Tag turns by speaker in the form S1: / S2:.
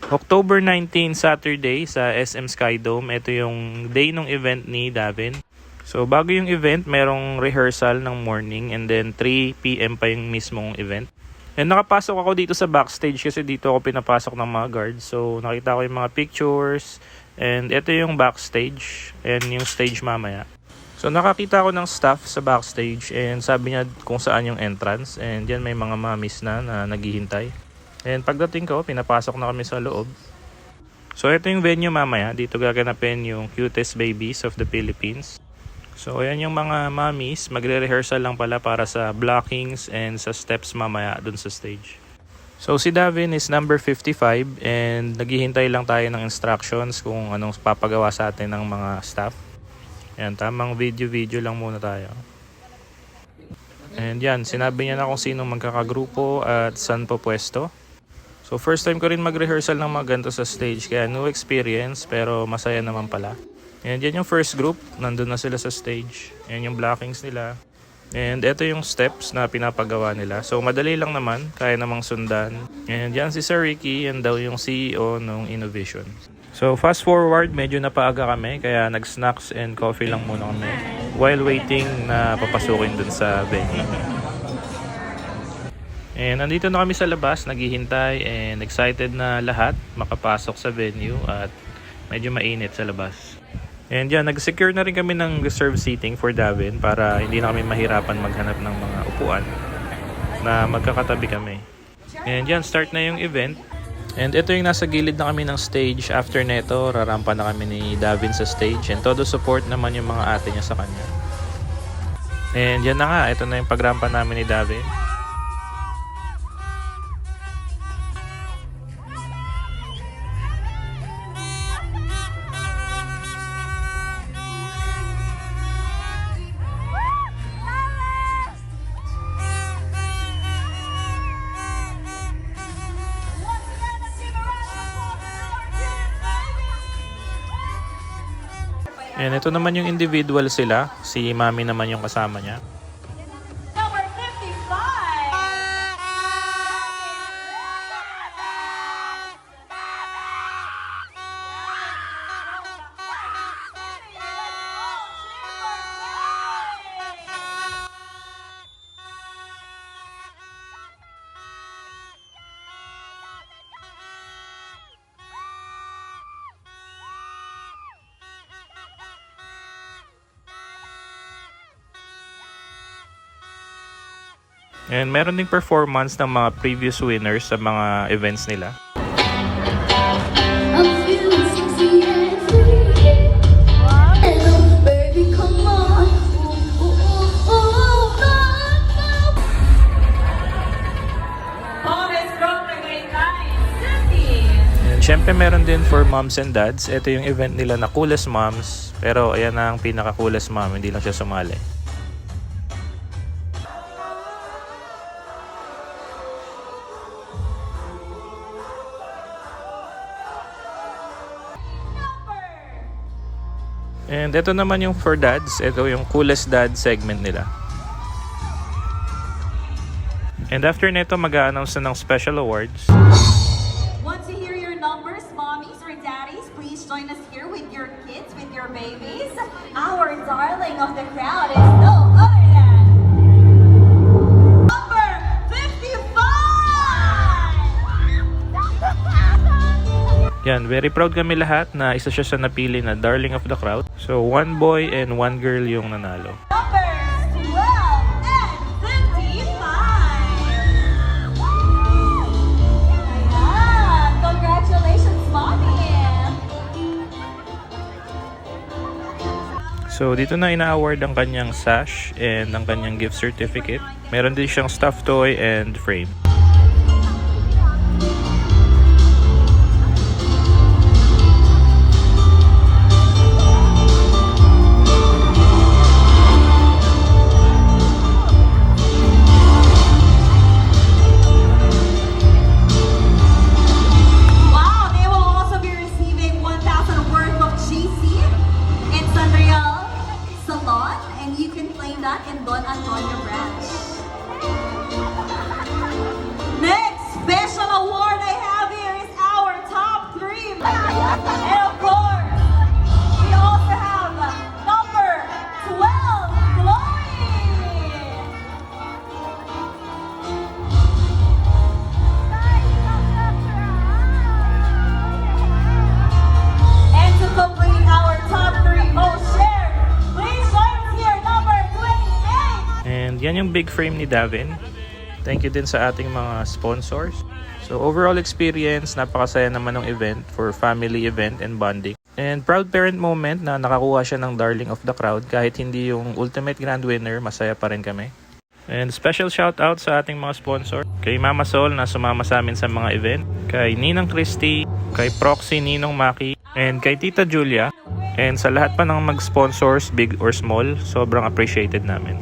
S1: October 19, Saturday sa SM Skydome. Ito yung day ng event ni Davin. So bago yung event, merong rehearsal ng morning and then 3 PM pa yung mismong event. And nakapasok ako dito sa backstage kasi dito ako pinapasok ng mga guards. So nakita ko yung mga pictures and ito yung backstage and yung stage mamaya. So nakakita ko ng staff sa backstage and sabi niya kung saan yung entrance and yan may mga mamis na naghihintay. And pagdating ko, pinapasok na kami sa loob. So ito yung venue mamaya. Dito gaganapin yung cutest babies of the Philippines. So ayan yung mga mommies. Magre-rehearsal lang pala para sa blockings and sa steps mamaya dun sa stage. So si Davin is number 55 and naghihintay lang tayo ng instructions kung anong papagawa sa atin ng mga staff. Ayan, tamang video lang muna tayo. And yan, sinabi niya na kung sino magkakagrupo at saan po pwesto. So first time ko rin mag-rehearsal ng mga ganito sa stage kaya new experience pero masaya naman pala. And yan yung first group, nandun na sila sa stage. Yan yung blockings nila. And ito yung steps na pinapagawa nila. So madali lang naman, kaya namang sundan. And yan si Sir Ricky, yan daw yung CEO ng Innovation. So fast forward, medyo napaaga kami kaya nag-snacks and coffee lang muna kami while waiting na papasukin dun sa venue. And nandito na kami sa labas, naghihintay and excited na lahat makapasok sa venue at medyo mainit sa labas. And yan, nag-secure na rin kami ng reserved seating for Davin para hindi na kami mahirapan maghanap ng mga upuan na magkakatabi kami. And yan, start na yung event. And ito yung nasa gilid na kami ng stage. After neto, rarampa na kami ni Davin sa stage and todo support naman yung mga ate niya sa kanya. And yan na nga, ito na yung pagrampa namin ni Davin. And ito naman yung individual sila. Si Mami naman yung kasama niya.
S2: Number 55.
S1: And meron ding performance ng mga previous winners sa mga events nila. And syempre meron din for moms and dads. Ito yung event nila na Coolest Moms. Pero ayan na ang pinaka-coolest mom, hindi lang siya sumali. And ito naman yung for dads. Ito yung coolest dad segment nila. And after nito, mag-a-announce na ng special awards.
S2: Want to hear your numbers, mommies or daddies? Please join us here with your kids, with your babies. Our darling of the crowd is no other than number 55!
S1: Yan, very proud kami lahat na isa siya sa napili na darling of the crowd. So, 1 boy and 1 girl yung nanalo.
S2: Numbers 12 and 55! Ayan! Congratulations, mommy!
S1: So, dito na ina-award ang kanyang sash and ang kanyang gift certificate. Meron din siyang stuffed toy and frame.
S2: And you can claim that in Don Antonio branch. And of course, we also have number 12, Chloe. And to complete our top 3 most shared, please join us here, number 28.
S1: And yan yung big frame ni Davin. Thank you din sa ating mga sponsors. So overall experience, napakasaya naman ng event for family event and bonding. And proud parent moment na nakakuha siya ng darling of the crowd. Kahit hindi yung ultimate grand winner, masaya pa rin kami. And special shout out sa ating mga sponsor. Kay Mama Sol na sumama sa amin sa mga event. Kay Ninang Christy, kay Proxy Ninong Maki, and kay Tita Julia. And sa lahat pa ng mag-sponsors, big or small, sobrang appreciated namin.